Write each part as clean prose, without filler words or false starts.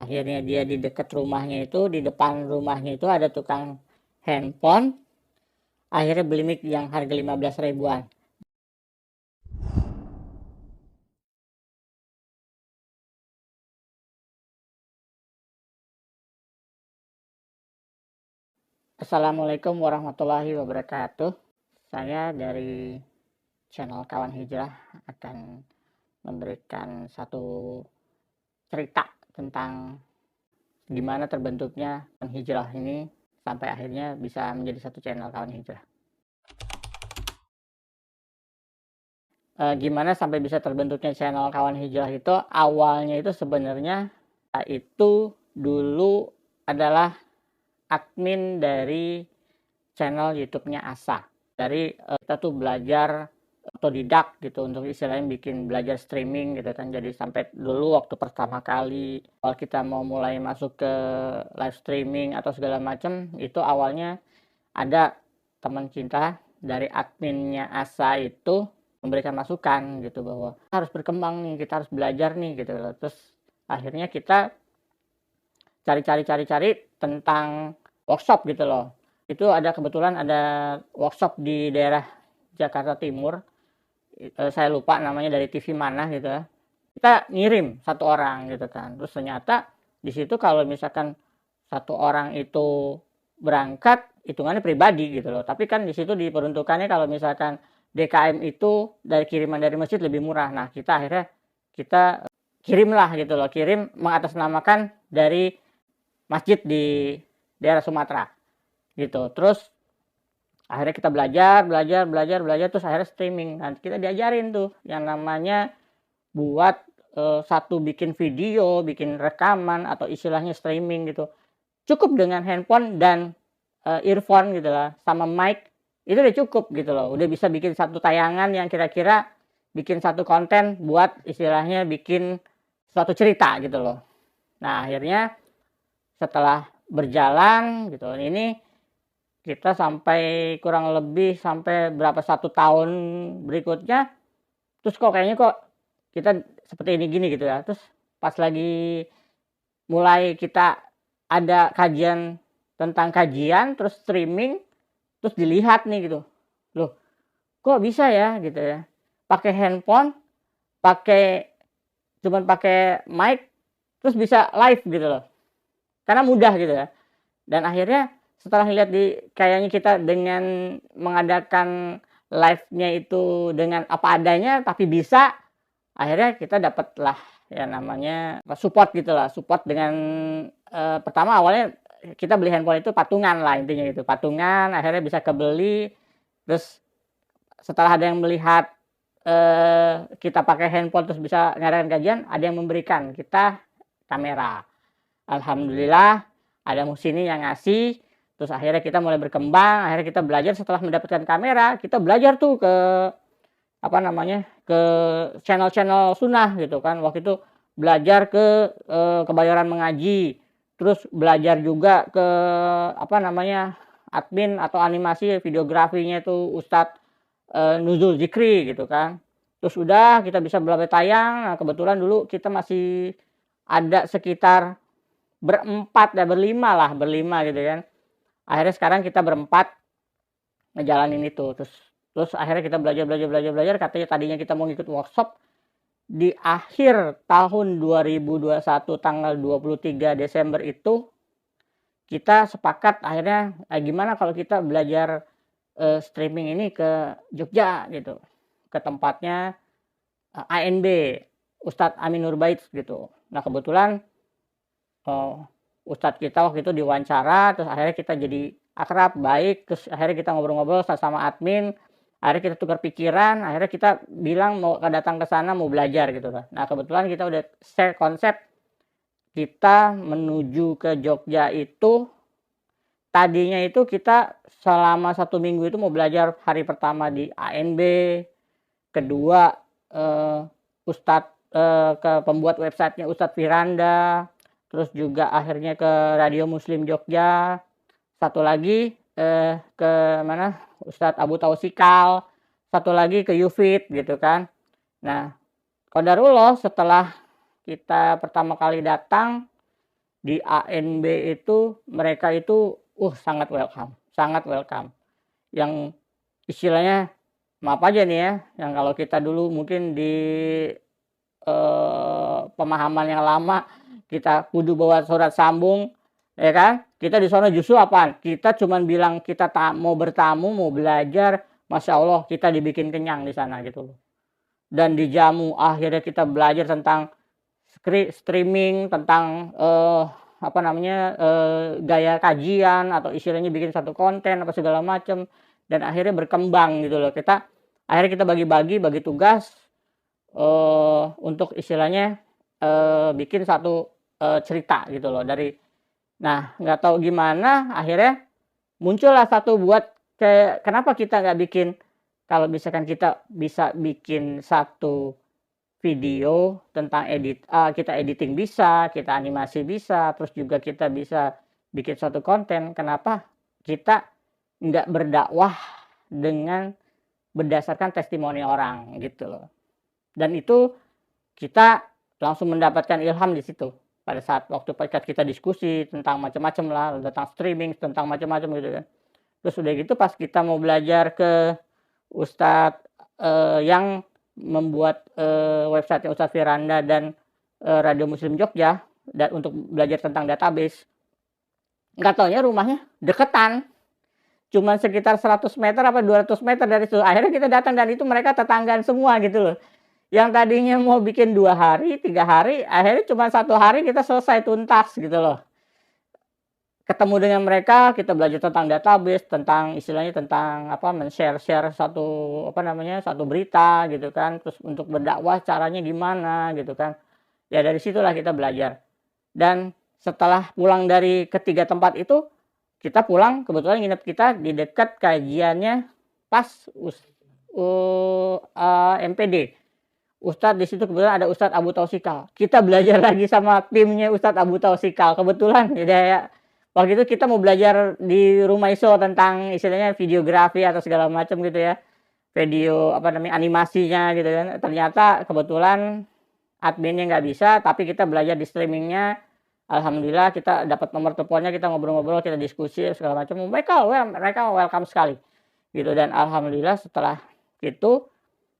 Akhirnya dia di dekat rumahnya itu, di depan rumahnya itu ada tukang handphone. Akhirnya beli mic yang harga 15 ribuan. Assalamualaikum warahmatullahi wabarakatuh. Saya dari channel Kawan Hijrah akan memberikan satu cerita tentang gimana terbentuknya Kawan Hijrah ini sampai akhirnya bisa menjadi satu channel Kawan Hijrah. Gimana sampai bisa terbentuknya channel Kawan Hijrah itu, awalnya itu sebenarnya itu dulu adalah admin dari channel YouTube-nya Asa. Dari kita tuh belajar otodidak gitu untuk istilahnya bikin belajar streaming gitu kan. Jadi sampai dulu waktu pertama kali kalau kita mau mulai masuk ke live streaming atau segala macam, itu awalnya ada teman kita dari adminnya Asa itu memberikan masukan gitu bahwa harus berkembang nih, kita harus belajar nih gitu. Terus akhirnya kita cari tentang workshop gitu loh. Itu ada kebetulan ada workshop di daerah Jakarta Timur. Saya lupa namanya, dari TV mana gitu ya. Kita ngirim satu orang gitu kan. Terus ternyata di situ kalau misalkan satu orang itu berangkat, hitungannya pribadi gitu loh. Tapi kan di situ diperuntukannya kalau misalkan DKM itu dari kiriman dari masjid lebih murah. Nah, kita akhirnya kita kirimlah gitu loh. Kirim mengatasnamakan dari masjid di daerah Sumatera gitu. Terus akhirnya kita belajar terus akhirnya streaming. Nanti kita diajarin tuh yang namanya buat satu bikin video, bikin rekaman atau istilahnya streaming gitu. Cukup dengan handphone dan earphone gitu lah, sama mic itu udah cukup gitu loh. Udah bisa bikin satu tayangan yang kira-kira bikin satu konten buat istilahnya bikin suatu cerita gitu loh. Nah, akhirnya setelah berjalan gitu ini kita sampai kurang lebih sampai berapa 1 tahun berikutnya, terus kok kayaknya kok kita seperti ini gini gitu ya. Terus pas lagi mulai kita ada kajian tentang kajian terus streaming, terus dilihat nih gitu, loh kok bisa ya gitu ya, pakai handphone, pakai cuman pakai mic terus bisa live gitu loh, karena mudah gitu ya. Dan akhirnya setelah lihat di kayaknya kita dengan mengadakan live-nya itu dengan apa adanya tapi bisa, akhirnya kita dapatlah ya namanya support gitulah, support dengan pertama awalnya kita beli handphone itu patungan lah, intinya itu patungan, akhirnya bisa kebeli. Terus setelah ada yang melihat kita pakai handphone terus bisa ngadain kajian, ada yang memberikan kita kamera. Alhamdulillah ada Muhsini yang ngasih. Terus akhirnya kita mulai berkembang, akhirnya kita belajar. Setelah mendapatkan kamera, kita belajar tuh ke apa namanya, ke channel-channel sunnah gitu kan. Waktu itu belajar ke Kebayoran Mengaji, terus belajar juga ke apa namanya, admin atau animasi videografinya itu Ustadz Nuzul Zikri gitu kan. Terus udah kita bisa belajar tayang. Nah, kebetulan dulu kita masih ada sekitar berempat ya, berlima gitu kan. Akhirnya sekarang kita berempat ngejalanin itu. Terus akhirnya kita belajar. Katanya tadinya kita mau ngikut workshop di akhir tahun 2021 tanggal 23 Desember itu kita sepakat akhirnya gimana kalau kita belajar streaming ini ke Jogja gitu, ke tempatnya ANB Ustadz Amin Nurbait gitu. Nah, kebetulan Ustadz kita waktu itu diwawancara, terus akhirnya kita jadi akrab baik, terus akhirnya kita ngobrol-ngobrol sama admin, akhirnya kita tukar pikiran, akhirnya kita bilang mau datang ke sana mau belajar gitu kan. Nah, kebetulan kita udah share konsep kita menuju ke Jogja itu. Tadinya itu kita selama 1 minggu itu mau belajar, hari pertama di ANB, kedua Ustadz ke pembuat websitenya Ustadz Firanda, terus juga akhirnya ke Radio Muslim Jogja, satu lagi ke mana Ustadz Abu Tausikal, satu lagi ke Yufit gitu kan. Nah, qadarullah setelah kita pertama kali datang di ANB itu mereka itu sangat welcome. Yang istilahnya maaf aja nih ya, yang kalau kita dulu mungkin di pemahaman yang lama kita kudu bawa surat sambung, ya kan? Kita di sana justru apaan? Kita cuman bilang kita mau bertamu, mau belajar, masya Allah kita dibikin kenyang di sana gitu loh. Dan dijamu, akhirnya kita belajar tentang streaming, tentang gaya kajian atau istilahnya bikin satu konten apa segala macam, dan akhirnya berkembang gitu loh. Akhirnya kita bagi tugas untuk istilahnya bikin satu cerita gitu loh nah nggak tahu gimana akhirnya muncullah satu buat kayak kenapa kita nggak bikin, kalau misalkan kita bisa bikin satu video tentang kita editing bisa, kita animasi bisa, terus juga kita bisa bikin satu konten, kenapa kita nggak berdakwah dengan berdasarkan testimoni orang gitu loh. Dan itu kita langsung mendapatkan ilham di situ pada saat waktu kita diskusi tentang macam-macam lah, tentang streaming, tentang macam-macam gitu kan. Terus udah gitu pas kita mau belajar ke Ustadz yang membuat website Ustadz Firanda dan Radio Muslim Jogja dan untuk belajar tentang database, nggak taunya rumahnya deketan, cuma sekitar 100 meter apa 200 meter dari situ. Akhirnya kita datang dan itu mereka tetanggaan semua gitu loh. Yang tadinya mau bikin 2 hari, 3 hari, akhirnya cuma 1 hari kita selesai tuntas gitu loh. Ketemu dengan mereka, kita belajar tentang database, tentang istilahnya tentang men-share satu berita gitu kan, terus untuk berdakwah caranya gimana gitu kan. Ya dari situlah kita belajar. Dan setelah pulang dari ketiga tempat itu, kita pulang, kebetulan nginep kita di dekat kajiannya pas MPD. Ustadz di situ kebetulan ada Ustadz Abu Tausikal. Kita belajar lagi sama timnya Ustadz Abu Tausikal. Kebetulan ya waktu itu kita mau belajar di rumah ISO tentang istilahnya videografi atau segala macam gitu ya. Video animasinya gitu kan. Ternyata kebetulan adminnya nggak bisa, tapi kita belajar di streamingnya. Alhamdulillah kita dapat nomor teleponnya, kita ngobrol-ngobrol, kita diskusi segala macam. Mereka welcome sekali gitu. Dan alhamdulillah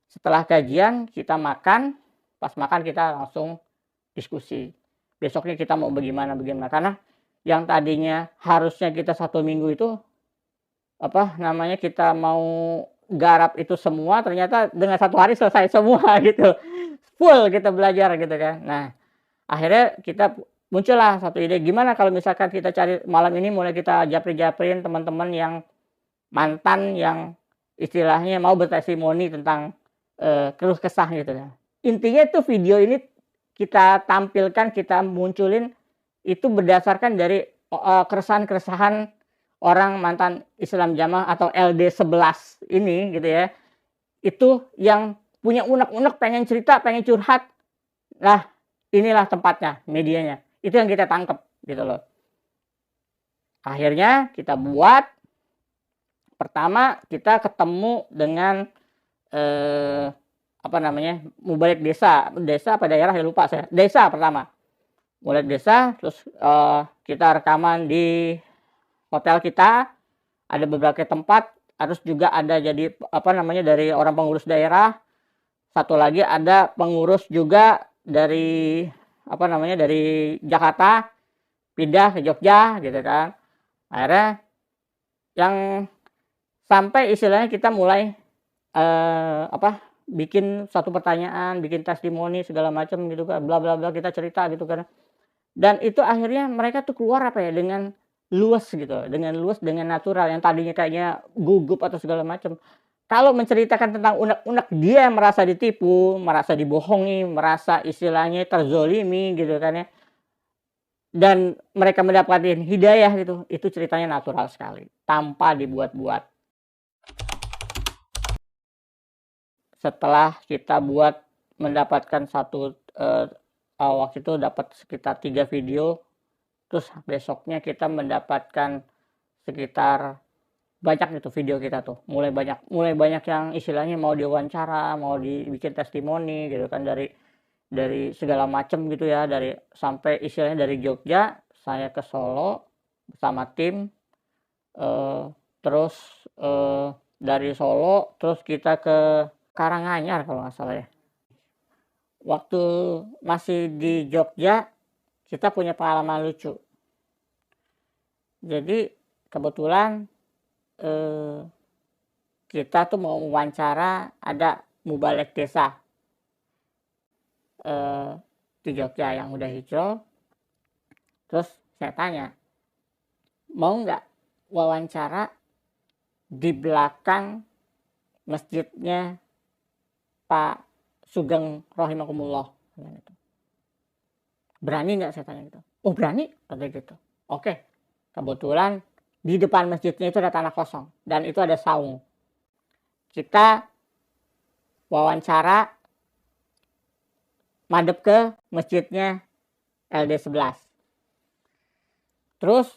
setelah kajian kita makan, pas makan kita langsung diskusi. Besoknya kita mau bagaimana, karena yang tadinya harusnya kita 1 minggu itu kita mau garap itu semua, ternyata dengan 1 hari selesai semua gitu. Full kita belajar gitu kan. Nah, akhirnya kita muncullah satu ide, gimana kalau misalkan kita cari malam ini mulai kita japri-japrin teman-teman yang mantan yang istilahnya mau bertestimoni tentang keluh kesah gitu ya. Intinya itu video ini kita tampilkan, kita munculin itu berdasarkan dari keresahan-keresahan orang mantan Islam Jamaah atau LD11 ini gitu ya. Itu yang punya unek-unek, pengen cerita, pengen curhat. Nah, inilah tempatnya, medianya. Itu yang kita tangkap gitu loh. Akhirnya kita buat, pertama kita ketemu dengan Mubalik desa apa daerah ya lupa saya. Desa pertama. Mubalik desa, terus kita rekaman di hotel kita, ada beberapa tempat, harus juga ada jadi dari orang pengurus daerah. Satu lagi ada pengurus juga dari dari Jakarta pindah ke Jogja gitu kan. Akhirnya yang sampai istilahnya kita mulai bikin satu pertanyaan, bikin testimoni segala macam gitu kan, bla bla bla, kita cerita gitu kan. Dan itu akhirnya mereka tuh keluar dengan luas gitu, dengan natural, yang tadinya kayaknya gugup atau segala macam. Kalau menceritakan tentang unek-unek, dia merasa ditipu, merasa dibohongi, merasa istilahnya terzolimi gitu kan ya. Dan mereka mendapatkan hidayah gitu, itu ceritanya natural sekali, tanpa dibuat-buat. Setelah kita mendapatkan satu waktu itu dapat sekitar 3 video, terus besoknya kita mendapatkan sekitar banyak itu video kita tuh, mulai banyak yang istilahnya mau diwawancara, mau dibikin testimoni gitu kan, dari segala macam gitu ya, sampai istilahnya dari Jogja saya ke Solo bersama tim, terus, dari Solo terus kita ke Karanganyar kalau nggak salah ya. Waktu masih di Jogja, kita punya pengalaman lucu. Jadi kebetulan, eee, kita tuh mau wawancara ada mubalik desa, eee, di Jogja yang udah hijau. Terus saya tanya, "Mau nggak wawancara di belakang masjidnya Pak Sugeng Rahimakumullah?" Gitu. "Berani nggak?" saya tanya gitu. "Oh berani," katanya gitu. Oke, kebetulan di depan masjidnya itu ada tanah kosong dan itu ada saung. Kita wawancara madep ke masjidnya LD11. Terus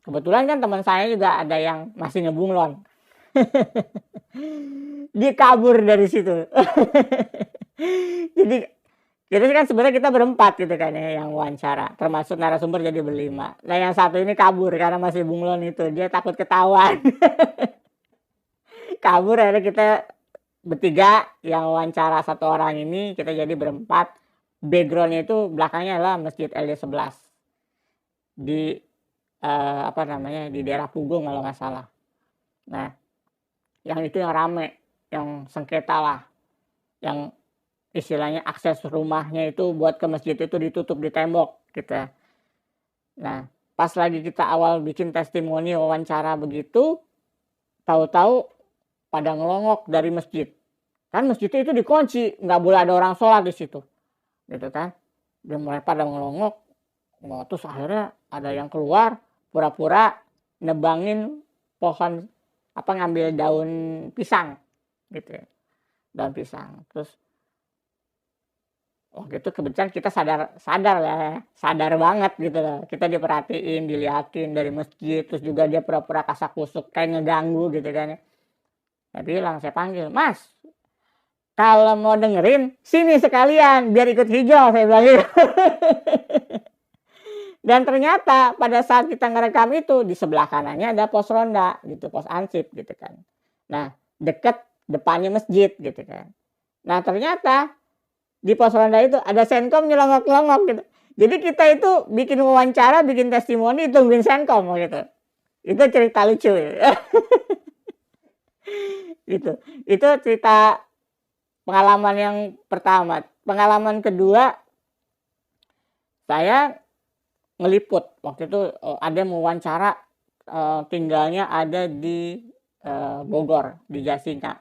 kebetulan kan teman saya juga ada yang masih ngebunglon. Dia kabur dari situ. Jadi itu kan sebenarnya kita berempat gitu kan ya yang wawancara, termasuk narasumber jadi berlima. Nah yang satu ini kabur karena masih bunglon itu, dia takut ketahuan. Kabur, akhirnya kita bertiga yang wawancara satu orang ini, kita jadi berempat. Backgroundnya itu belakangnya adalah Masjid LD11 di apa namanya, di daerah Pugong kalau nggak salah. Nah, yang itu yang rame, yang sengketa lah, yang istilahnya akses rumahnya itu buat ke masjid itu ditutup di tembok gitu ya. Nah, pas lagi kita awal bikin testimoni wawancara begitu, tahu-tahu pada ngelongok dari masjid. Kan masjidnya itu dikunci, nggak boleh ada orang sholat di situ, gitu kan. Dia mulai pada ngelongok, terus akhirnya ada yang keluar, pura-pura nebangin pohon, apa ngambil daun pisang, gitu ya, daun pisang. Terus waktu itu kebetulan kita sadar banget gitu loh. Kita diperhatiin, diliatin dari masjid, terus juga dia pura-pura kasak-kusuk kayak ngeganggu gitu kan ya. Saya bilang, saya panggil, "Mas, kalau mau dengerin, sini sekalian biar ikut hijau," saya bilang gitu. Dan ternyata pada saat kita ngerekam itu di sebelah kanannya ada pos ronda gitu, pos ansip gitu kan. Nah, deket depannya masjid gitu kan. Nah, ternyata di pos ronda itu ada Senkom nyelongok-nyelongok gitu. Jadi kita itu bikin wawancara, bikin testimoni, tungguin Senkom gitu. Itu cerita lucu gitu. Gitu. Itu cerita pengalaman yang pertama. Pengalaman kedua, saya ngeliput. Waktu itu ada mau wawancara, tinggalnya ada di Bogor, di Jasinga.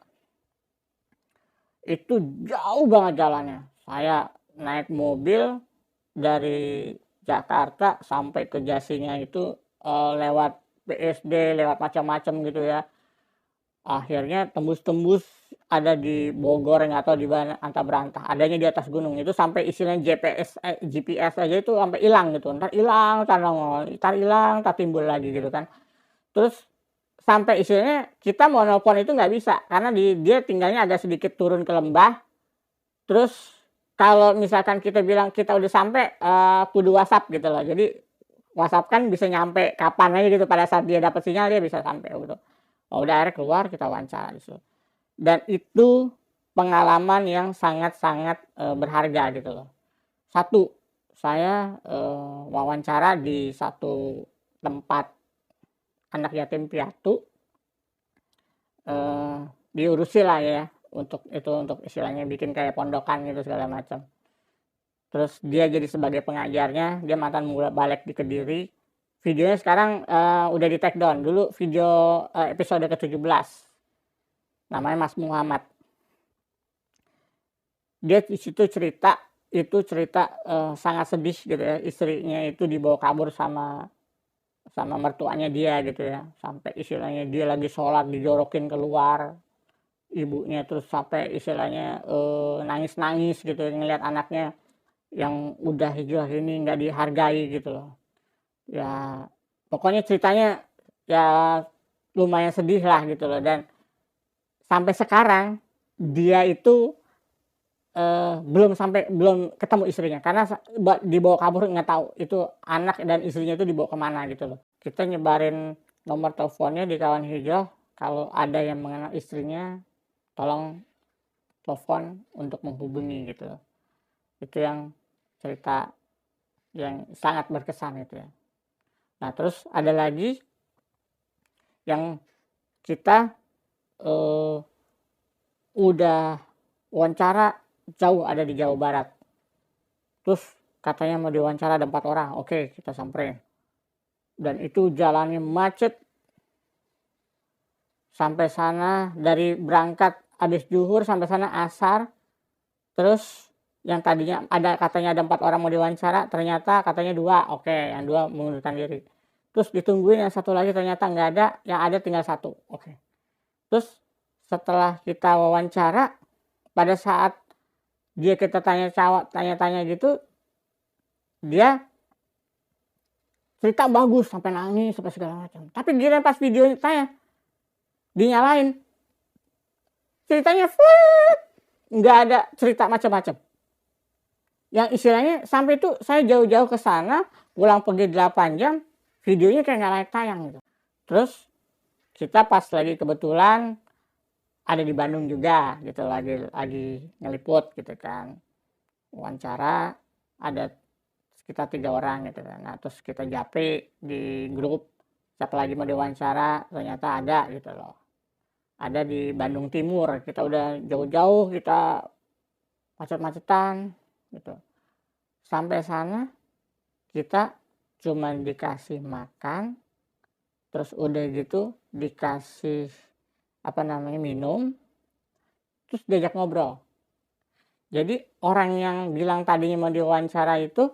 Itu jauh banget jalannya. Saya naik mobil dari Jakarta sampai ke Jasinga itu lewat BSD, lewat macam-macam gitu ya. Akhirnya tembus-tembus ada di Bogor, nggak tahu di mana, antah berantah. Adanya di atas gunung itu sampai istilahnya GPS aja itu sampai hilang gitu. Ntar hilang, ntar hilang, ntar timbul lagi gitu kan. Terus sampai istilahnya kita mau nelpon itu nggak bisa karena dia tinggalnya agak sedikit turun ke lembah. Terus kalau misalkan kita bilang kita udah sampai, kudu WhatsApp gitu loh. Jadi WhatsApp kan bisa nyampe kapan aja gitu, pada saat dia dapat sinyal dia bisa sampai gitu. Oh, udah akhirnya keluar kita wawancara di situ. Dan itu pengalaman yang sangat-sangat berharga gitu loh. Satu, saya wawancara di satu tempat anak yatim piatu, diurusi lah ya untuk istilahnya bikin kayak pondokan gitu segala macam. Terus dia jadi sebagai pengajarnya, dia mantan balik di Kediri. Videonya sekarang udah di take down. Dulu video episode ke-17. Namanya Mas Muhammad. Dia di situ cerita sangat sedih gitu ya. Istrinya itu dibawa kabur sama mertuanya dia gitu ya. Sampai istilahnya dia lagi sholat dijorokin keluar. Ibunya terus sampai istilahnya nangis-nangis gitu ngelihat anaknya yang udah hijrah ini nggak dihargai gitu loh. Ya pokoknya ceritanya ya lumayan sedih lah gitu loh. Dan sampai sekarang dia itu belum ketemu istrinya karena dibawa kabur, nggak tahu itu anak dan istrinya itu dibawa kemana gitu loh. Kita nyebarin nomor teleponnya di kawan hijrah, kalau ada yang mengenal istrinya tolong telepon untuk menghubungi gitu loh. Itu yang cerita yang sangat berkesan itu ya. Nah terus ada lagi yang kita udah wawancara jauh, ada di Jawa Barat. Terus katanya mau diwawancara ada 4 orang. Oke, kita samperin. Dan itu jalannya macet. Sampai sana dari berangkat habis zuhur sampai sana asar. Terus yang tadinya katanya ada 4 orang mau diwawancara, ternyata katanya 2. Oke, yang 2 mengundurkan diri. Terus ditungguin yang satu lagi, ternyata nggak ada, yang ada tinggal 1. Oke. Terus setelah kita wawancara, pada saat kita tanya-tanya gitu, dia cerita bagus sampai nangis sampai segala macam. Tapi dia pas videonya tanya, dinyalain, ceritanya nggak ada cerita macam-macam. Yang istilahnya sampai itu saya jauh-jauh ke sana, pulang pergi 8 jam, videonya kayak nggak layak tayang gitu. Terus kita pas lagi kebetulan ada di Bandung juga gitu, lagi ngeliput gitu kan, wawancara ada sekitar 3 orang gitu kan. Nah terus kita japri di grup siapa lagi mau diwawancara, ternyata ada gitu loh, ada di Bandung Timur. Kita udah jauh-jauh, kita macet-macetan gitu, sampai sana kita cuman dikasih makan, terus udah gitu dikasih minum, terus diajak ngobrol. Jadi orang yang bilang tadinya mau diwawancara itu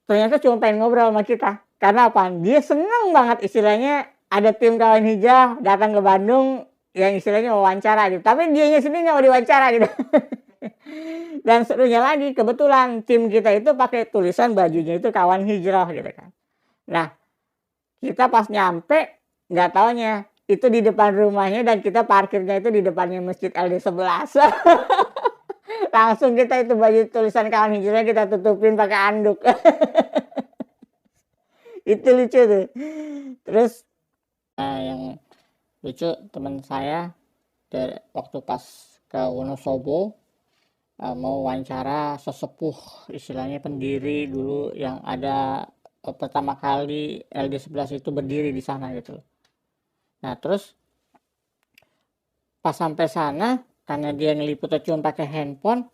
ternyata cuma pengen ngobrol sama kita. Karena apa? Dia seneng banget istilahnya ada tim kawan hijau datang ke Bandung yang istilahnya wawancara gitu. Tapi dianya sendiri nggak mau diwawancara gitu. Dan serunya lagi kebetulan tim kita itu pakai tulisan bajunya itu kawan hijrah gitu kan. Nah kita pas nyampe nggak taunya itu di depan rumahnya, dan kita parkirnya itu di depannya Masjid LD 11. Langsung kita itu baju tulisan kawan hijrah kita tutupin pakai anduk. Itu lucu tuh. Terus yang lucu teman saya waktu pas ke Wonosobo mau wawancara sesepuh istilahnya pendiri dulu yang ada pertama kali LD 11 itu berdiri di sana gitu. Nah terus pas sampai sana karena dia ngeliputnya cuma pakai handphone,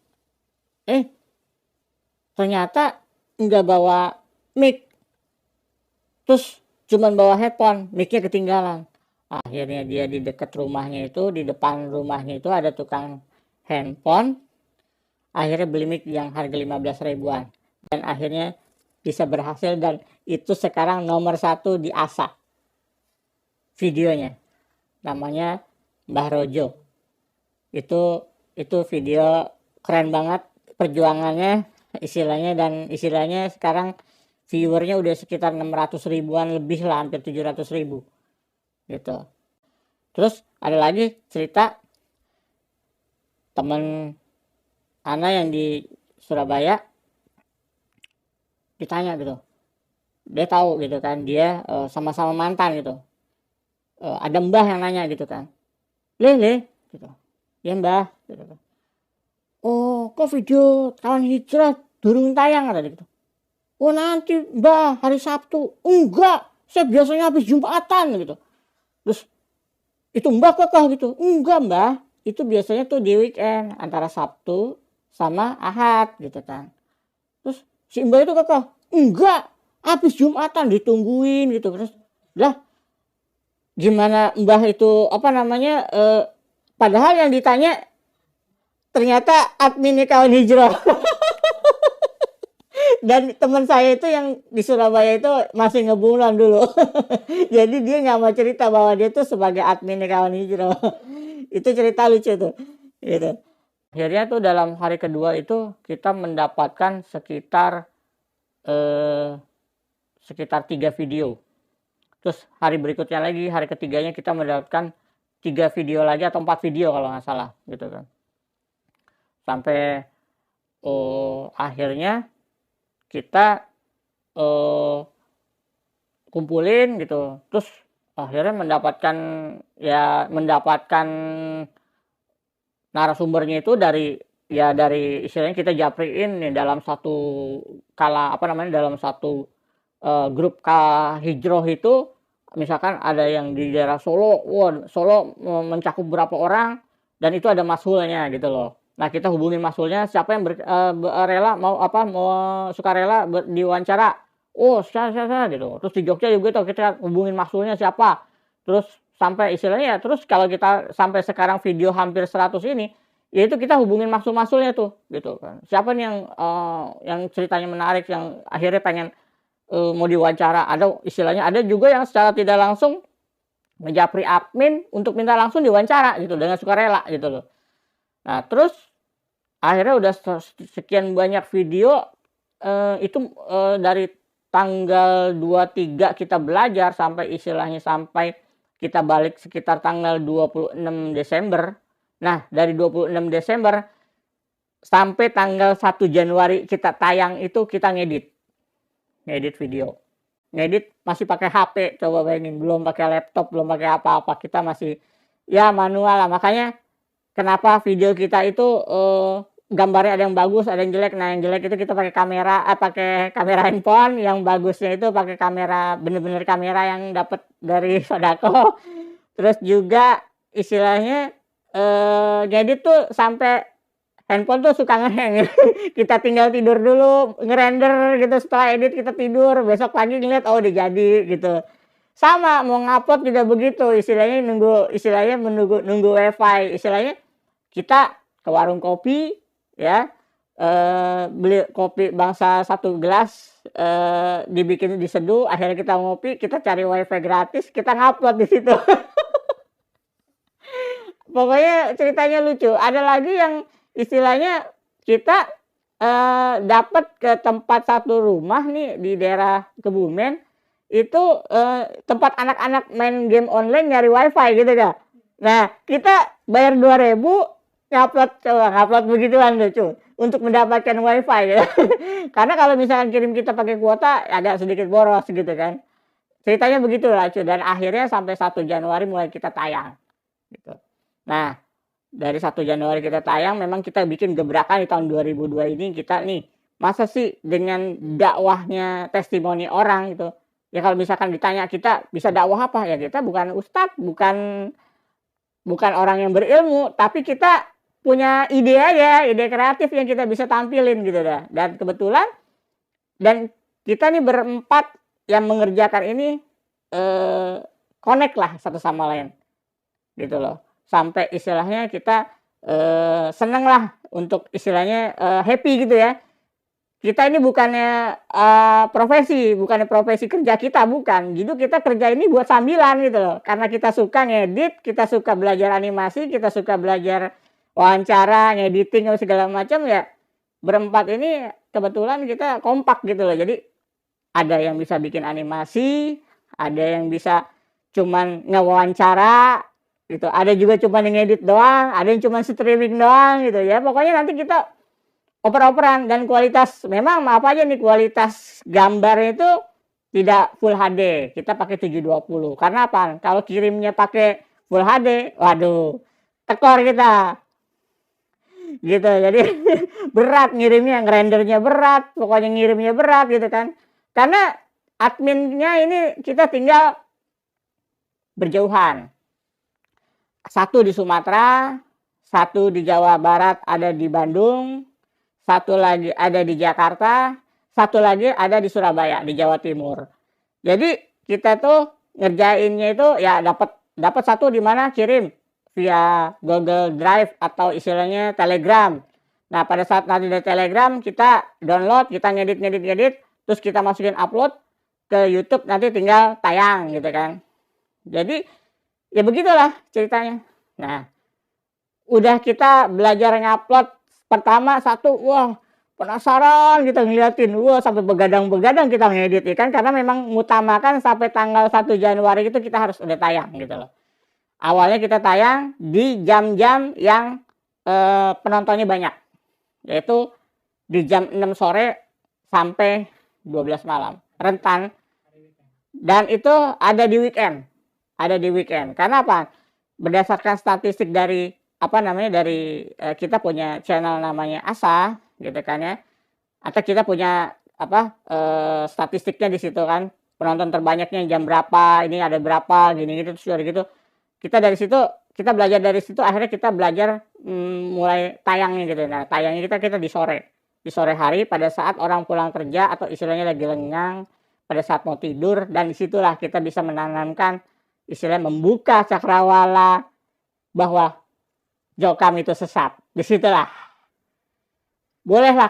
ternyata nggak bawa mic, terus cuman bawa headphone, micnya ketinggalan. Akhirnya dia di dekat rumahnya itu, di depan rumahnya itu ada tukang handphone, akhirnya beli mic yang harga 15 ribuan, dan akhirnya bisa berhasil, dan itu sekarang nomor 1 di ASA videonya, namanya Mbah Rojo. Itu video keren banget perjuangannya istilahnya, dan istilahnya sekarang viewernya udah sekitar 600 ribuan lebih lah, hampir 700 ribu gitu. Terus ada lagi cerita temen Ana yang di Surabaya, ditanya gitu, dia tahu gitu kan, dia sama-sama mantan gitu. Ada mbah yang nanya gitu kan, le gitu, ya mbah gitu kan. Oh kok video kawan hijrah durung tayang ada gitu. Oh nanti mbah hari Sabtu. Enggak, saya biasanya habis Jumatan gitu. Terus itu mbah kekeh gitu. Enggak mbah, itu biasanya tuh di weekend antara Sabtu sama Ahad gitu kan. Terus si mbah itu kekeh, enggak, habis Jumatan ditungguin gitu. Terus lah gimana mbah itu padahal yang ditanya ternyata adminnya kawan hijrah. Dan teman saya itu yang di Surabaya itu masih ngebulan dulu. Jadi dia nggak mau cerita bahwa dia tuh sebagai adminnya kawan hijrah. Itu cerita lucu tuh gitu. Akhirnya tuh dalam hari kedua itu kita mendapatkan sekitar 3 video. Terus hari berikutnya lagi, hari ketiganya kita mendapatkan 3 video lagi atau 4 video kalau nggak salah gitu kan. sampai akhirnya kita kumpulin gitu, terus akhirnya mendapatkan narasumbernya itu dari istilahnya kita japriin nih dalam satu dalam satu grup hijroh itu, misalkan ada yang di daerah Solo, Solo mencakup berapa orang dan itu ada masulnya gitu loh. Nah, kita hubungin masulnya, siapa yang rela mau sukarela diwawancara. Oh, saya gitu. Terus di Jogja juga tuh kita hubungin masulnya siapa. Terus sampai istilahnya terus kalau kita sampai sekarang video hampir 100 ini, ya itu kita hubungin masul-masulnya tuh gitu kan. Siapa nih yang ceritanya menarik, yang akhirnya pengen mau diwawancara. Ada juga yang secara tidak langsung menjapri admin untuk minta langsung diwawancara gitu dengan sukarela gitu loh. Nah, terus akhirnya udah sekian banyak video itu dari tanggal 23 kita belajar sampai kita balik sekitar tanggal 26 Desember. Nah, dari 26 Desember sampai tanggal 1 Januari kita tayang itu kita ngedit video. Ngedit masih pakai HP, coba bayangin, belum pakai laptop, belum pakai apa-apa. Kita masih ya manual lah. Makanya kenapa video kita itu gambarnya ada yang bagus, ada yang jelek. Nah, yang jelek itu kita pakai kamera handphone, yang bagusnya itu pakai kamera bener-bener kamera yang dapat dari Sodako. Terus juga istilahnya ngedit tuh sampai handphone tuh suka ngehang. Kita tinggal tidur dulu, ngerender gitu, setelah edit kita tidur, besok pagi ngeliat udah jadi gitu. Sama mau ngupload juga begitu, istilahnya menunggu wifi. Istilahnya kita ke warung kopi ya, beli kopi bangsa 1 gelas, dibikin diseduh, akhirnya kita ngopi, kita cari wifi gratis, kita ngupload di situ. Pokoknya ceritanya lucu. Ada lagi yang istilahnya kita dapat ke tempat satu rumah nih di daerah Kebumen, itu tempat anak-anak main game online nyari wifi gitu ya. Nah, kita bayar 2.000 ngupload begituan lucu untuk mendapatkan wifi ya. Karena kalau misalkan kirim kita pakai kuota ada sedikit boros gitu kan. Ceritanya begitu lah cuy, dan akhirnya sampai 1 Januari mulai kita tayang gitu. Nah, dari 1 Januari kita tayang, memang kita bikin gebrakan di tahun 2002 ini. Kita nih, masa sih dengan dakwahnya testimoni orang gitu. Ya kalau misalkan ditanya kita bisa dakwah apa, ya kita bukan ustadz, bukan orang yang berilmu, tapi kita punya ide aja, ide kreatif yang kita bisa tampilin gitu dah. Dan kebetulan dan kita nih berempat yang mengerjakan ini connect lah satu sama lain gitu loh. Sampai istilahnya kita seneng lah untuk istilahnya happy gitu ya. Kita ini bukannya profesi kerja kita, bukan. Jadi kita kerja ini buat sambilan gitu loh. Karena kita suka ngedit, kita suka belajar animasi, kita suka belajar wawancara, ngediting segala macam ya. Berempat ini kebetulan kita kompak gitu loh. Jadi ada yang bisa bikin animasi, ada yang bisa cuman ngewawancara gitu. Ada juga cuma ngedit doang, ada yang cuma streaming doang gitu ya. Pokoknya nanti kita oper-operan, dan kualitas memang maaf aja nih, kualitas gambarnya itu tidak full HD. Kita pakai 720. Karena apa? Kalau kirimnya pakai full HD, waduh, tekor kita. Gitu. Jadi berat ngirimnya, ngerendernya berat, pokoknya ngirimnya berat gitu kan. Karena adminnya ini kita tinggal berjauhan. Satu di Sumatera, satu di Jawa Barat, ada di Bandung, satu lagi ada di Jakarta, satu lagi ada di Surabaya, di Jawa Timur. Jadi kita tuh ngerjainnya itu ya dapat satu di mana kirim via Google Drive atau istilahnya Telegram. Nah, pada saat nanti dari Telegram kita download, kita ngedit, terus kita masukin upload ke YouTube, nanti tinggal tayang gitu kan. Jadi ya begitulah ceritanya. Nah, udah kita belajar ngupload pertama satu, wah penasaran kita ngeliatin, wah sampai begadang-begadang kita ngedit ya kan, karena memang mengutamakan sampai tanggal 1 Januari itu kita harus udah tayang gitu loh. Awalnya kita tayang di jam-jam yang penontonnya banyak. yaitu di jam 6 sore sampai 12 malam, rentan. Dan itu ada di weekend. Ada di weekend. Karena apa? Berdasarkan statistik dari kita punya channel namanya ASA gitu kan ya. Atau kita punya statistiknya di situ kan. Penonton terbanyaknya jam berapa, ini ada berapa, gini gitu terus gitu. Kita belajar dari situ, akhirnya kita belajar mulai tayangnya gitu. Nah, tayangnya kita di sore hari pada saat orang pulang kerja atau istilahnya lagi lengang, pada saat mau tidur, dan disitulah kita bisa menanamkan istilahnya membuka cakrawala bahwa Jokam itu sesat. Disitulah bolehlah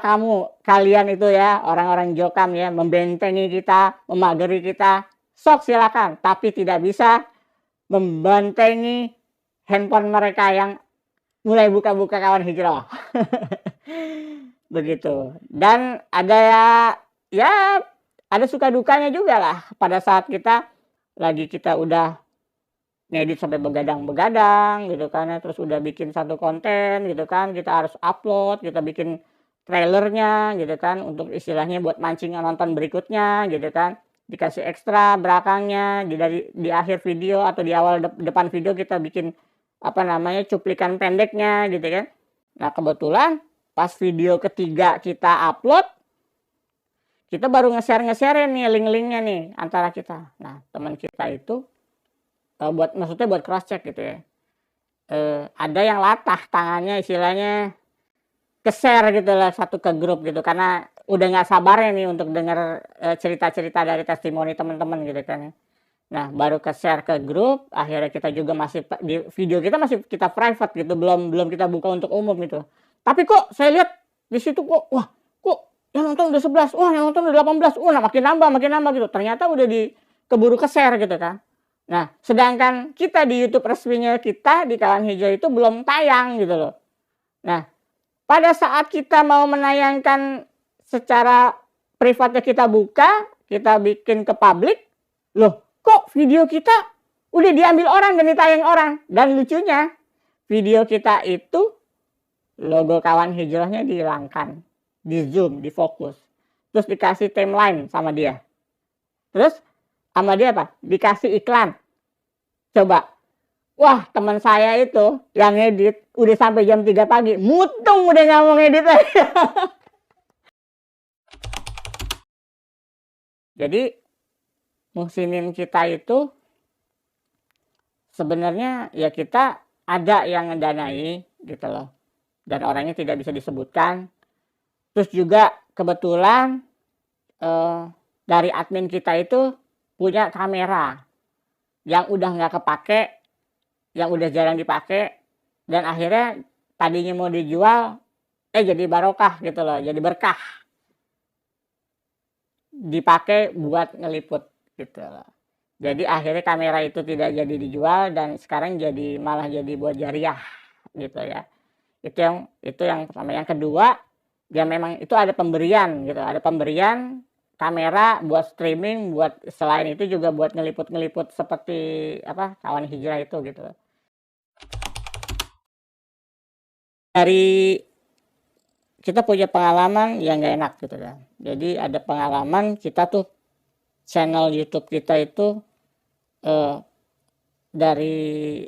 kalian itu ya, orang-orang Jokam ya, membentengi kita, memagari kita, sok silakan, tapi tidak bisa membentengi handphone mereka yang mulai buka-buka kawan hijrah. Begitu. Dan ada ada suka dukanya juga lah pada saat kita udah ngedit sampai begadang gitu kan ya, terus udah bikin satu konten gitu kan, kita harus upload, kita bikin trailernya gitu kan, untuk istilahnya buat mancing nonton berikutnya gitu kan, dikasih ekstra belakangnya di akhir video atau di awal depan video kita bikin cuplikan pendeknya gitu kan. Nah, kebetulan pas video ketiga kita upload, kita baru nge-share nih link-linknya nih antara kita. Nah, teman kita itu buat cross check gitu ya. Ada yang latah tangannya, istilahnya ke-share gitu lah satu ke grup gitu, karena udah nggak sabarnya nih untuk dengar cerita-cerita dari testimoni teman-teman gitu kan. Nah, baru ke-share ke grup, akhirnya kita juga di video kita masih kita private gitu, belum kita buka untuk umum gitu. Tapi kok saya lihat di situ kok yang nonton udah 11, wah yang nonton udah 18, nah makin nambah gitu. Ternyata udah keburu ke-share gitu kan. Nah, sedangkan kita di YouTube resminya kita di Kawan Hijau itu belum tayang gitu loh. Nah, pada saat kita mau menayangkan secara privatnya kita buka, kita bikin ke publik, loh kok video kita udah diambil orang dan ditayang orang. Dan lucunya, video kita itu logo Kawan Hijrahnya dihilangkan, di zoom, di fokus. Terus dikasih timeline sama dia. Terus sama dia apa? Dikasih iklan. Coba. Wah, teman saya itu yang ngedit udah sampai jam 3 pagi. Mutung udah nggak mau ngedit lagi. Jadi muhsinin kita itu sebenarnya ya kita ada yang ngedanai gitu loh. Dan orangnya tidak bisa disebutkan. Terus juga kebetulan dari admin kita itu punya kamera yang udah nggak kepake, yang udah jarang dipakai, dan akhirnya tadinya mau dijual, jadi barokah gitu loh, jadi berkah, dipakai buat ngeliput gitu loh. Jadi akhirnya kamera itu tidak jadi dijual dan sekarang malah jadi buat jariah gitu ya. Itu yang pertama. Yang kedua, ya memang itu ada pemberian gitu, ada pemberian kamera buat streaming, buat selain itu juga buat ngeliput seperti Kawan Hijrah itu gitu. Dari kita punya pengalaman yang gak enak gitu kan. Jadi ada pengalaman kita tuh channel YouTube kita itu dari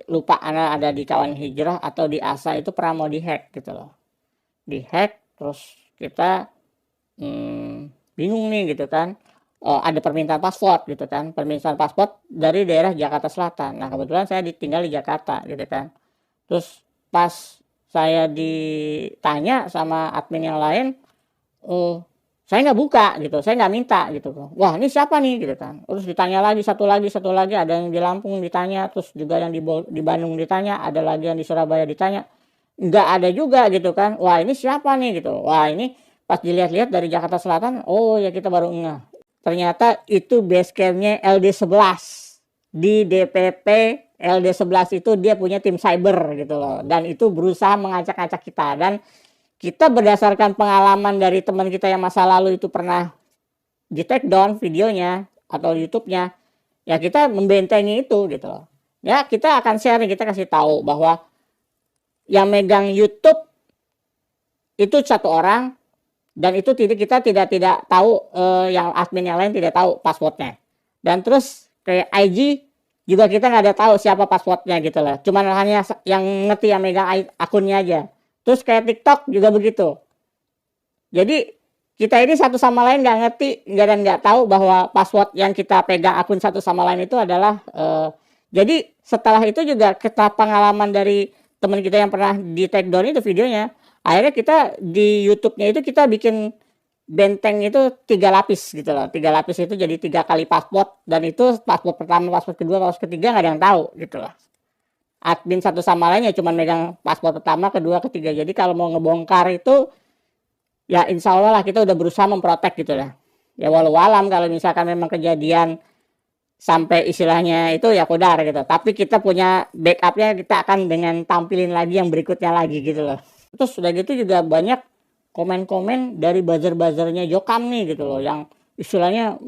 lupa ada di Kawan Hijrah atau di ASA itu pernah mau dihack gitu loh. Dihack, terus kita bingung nih gitu kan, ada permintaan paspor gitu kan, permintaan paspor dari daerah Jakarta Selatan. Nah, kebetulan saya tinggal di Jakarta gitu kan. Terus pas saya ditanya sama admin yang lain, saya nggak buka gitu, saya nggak minta gitu. Wah, ini siapa nih gitu kan. Terus ditanya lagi satu lagi, ada yang di Lampung ditanya, terus juga yang di Bandung ditanya, ada lagi yang di Surabaya ditanya, nggak ada juga gitu kan. Wah, ini siapa nih gitu. Wah, ini pas dilihat-lihat dari Jakarta Selatan, oh ya kita baru ngeh. Ternyata itu base camp-nya LD11. Di DPP LD11 itu dia punya tim cyber gitu loh. Dan itu berusaha mengacak-acak kita. Dan kita berdasarkan pengalaman dari teman kita yang masa lalu itu pernah di take down videonya atau YouTube-nya. Ya kita membentengi itu gitu loh. Ya kita akan share, kita kasih tahu bahwa yang megang YouTube itu satu orang, dan itu kita tidak tahu, yang admin yang lain tidak tahu passwordnya. Dan terus kayak IG juga kita nggak ada tahu siapa passwordnya gitu lah. Cuman hanya yang ngerti yang megang akunnya aja. Terus kayak TikTok juga begitu. Jadi kita ini satu sama lain nggak ngerti dan nggak tahu bahwa password yang kita pegang akun satu sama lain itu adalah jadi setelah itu juga kita pengalaman dari teman kita yang pernah di take down itu videonya, akhirnya kita di YouTube-nya itu kita bikin benteng itu 3 lapis gitu loh. 3 lapis itu jadi 3 kali password, dan itu password pertama, password kedua, password ketiga nggak ada yang tahu gitu loh. Admin satu sama lain ya cuma megang password pertama, kedua, ketiga. Jadi kalau mau ngebongkar itu ya insya Allah lah kita udah berusaha memprotek gitu lah. Ya walau alam kalau misalkan memang kejadian sampai istilahnya itu ya kodar gitu. Tapi kita punya backupnya, kita akan dengan tampilin lagi yang berikutnya lagi gitu loh. Terus udah gitu juga banyak komen-komen dari buzzer-buzzernya Jokam nih gitu loh, yang istilahnya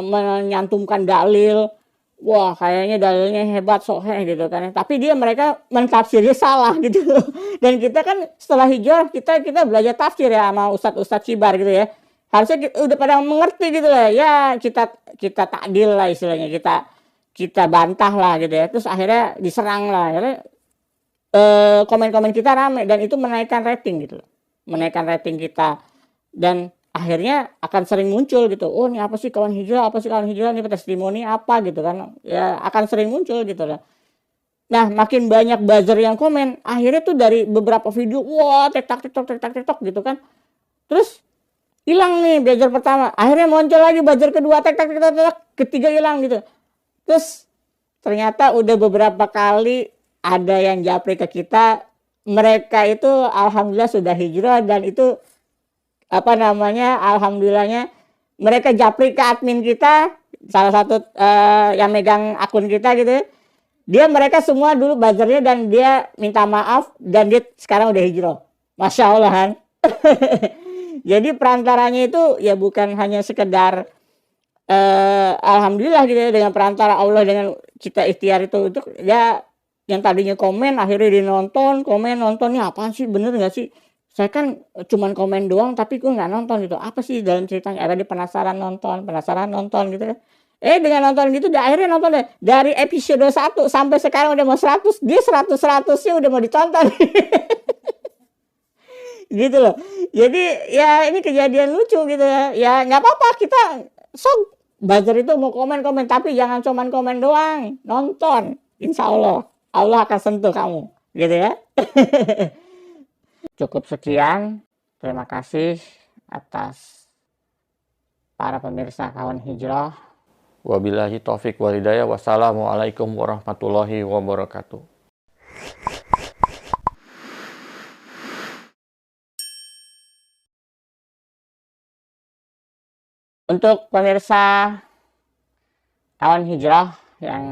menyantumkan dalil. Wah kayaknya dalilnya hebat soheh gitu kan. Tapi mereka mentafsirnya salah gitu loh. Dan kita kan setelah hijrah kita belajar tafsir ya sama ustadz Cibar gitu ya. Harusnya kita udah pada mengerti gitu lah. Ya kita takdil lah istilahnya, kita bantah lah gitu ya. Terus akhirnya diserang lah. Akhirnya komen-komen kita rame dan itu menaikkan rating gitu loh. Menaikkan rating kita, dan akhirnya akan sering muncul gitu. Oh ini apa sih kawan hijrah, ini testimoni apa gitu kan. Ya akan sering muncul gitu lah. Nah makin banyak buzzer yang komen, akhirnya tuh dari beberapa video, wah tiktok gitu kan. Terus hilang nih buzzer pertama, akhirnya muncul lagi buzzer kedua, tiktok, ketiga hilang gitu. Terus ternyata udah beberapa kali ada yang japri ke kita, mereka itu alhamdulillah sudah hijrah, dan itu alhamdulillahnya mereka japri ke admin kita, salah satu yang megang akun kita gitu. Mereka semua dulu buzzernya, dan dia minta maaf, dan dia sekarang udah hijrah. Masya Allah kan. Jadi perantaranya itu ya bukan hanya sekedar alhamdulillah gitu ya, dengan perantara Allah, dengan kita ikhtiar itu ya, yang tadinya komen akhirnya dinonton, nontonnya apaan sih, bener nggak sih, saya kan cuman komen doang tapi gue nggak nonton gitu, apa sih dalam ceritanya, ada di penasaran nonton gitu ya. Dengan nonton gitu akhirnya nonton deh dari episode 1 sampai sekarang udah mau 100, dia 100-100-nya udah mau ditonton. Gitu loh. Jadi ya ini kejadian lucu gitu ya. Ya nggak apa-apa, kita buzzer itu mau komen tapi jangan cuman komen doang, nonton. Insya Allah Allah akan sentuh kamu gitu ya. Cukup sekian, terima kasih atas para pemirsa kawan hijrah. Wabillahi taufik walhidayah. Wassalamualaikum warahmatullahi wabarakatuh. Untuk pemirsa kawan hijrah yang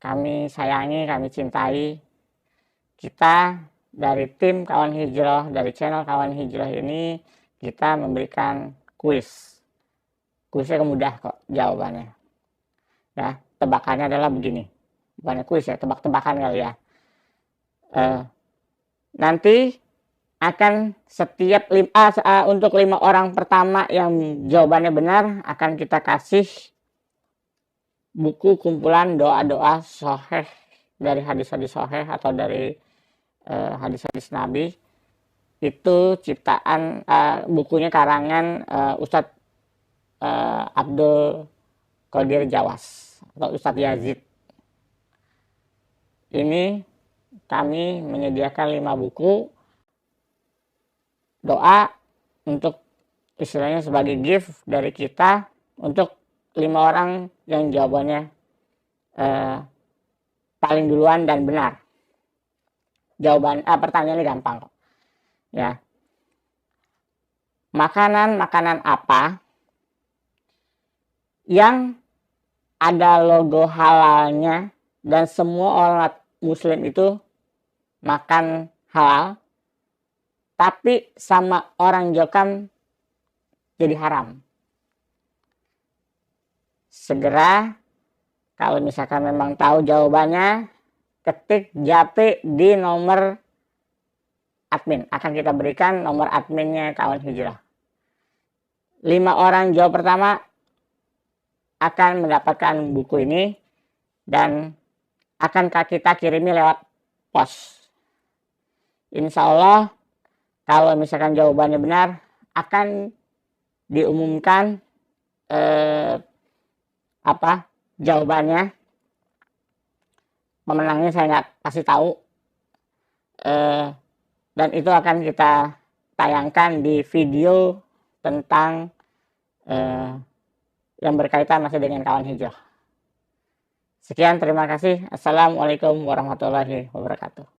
kami sayangi, kami cintai, kita dari tim kawan hijrah, dari channel kawan hijrah ini, kita memberikan kuis. Kuisnya mudah kok jawabannya. Ya, tebakannya adalah begini. Bukannya kuis ya, tebak-tebakan kali ya. Nanti akan setiap untuk 5 orang pertama yang jawabannya benar, akan kita kasih buku kumpulan doa-doa soheh dari hadis-hadis soheh atau dari hadis-hadis Nabi. Itu ciptaan bukunya karangan Ustadz Abdul Qadir Jawas atau Ustadz Yazid. Ini kami menyediakan 5 buku doa untuk istilahnya sebagai gift dari kita untuk 5 orang yang jawabannya paling duluan dan benar. Pertanyaannya gampang kok. Ya. Makanan apa yang ada logo halalnya dan semua orang muslim itu makan halal, tapi sama orang Jokam jadi haram? Segera, kalau misalkan memang tahu jawabannya, ketik japri di nomor admin. Akan kita berikan nomor adminnya kawan hijrah. 5 orang jawab pertama akan mendapatkan buku ini dan akan kita kirimi lewat pos. Insya Allah kalau misalkan jawabannya benar akan diumumkan jawabannya. Pemenangnya saya nggak kasih tahu, dan itu akan kita tayangkan di video tentang yang berkaitan masih dengan kawan hijrah. Sekian, terima kasih. Assalamualaikum warahmatullahi wabarakatuh.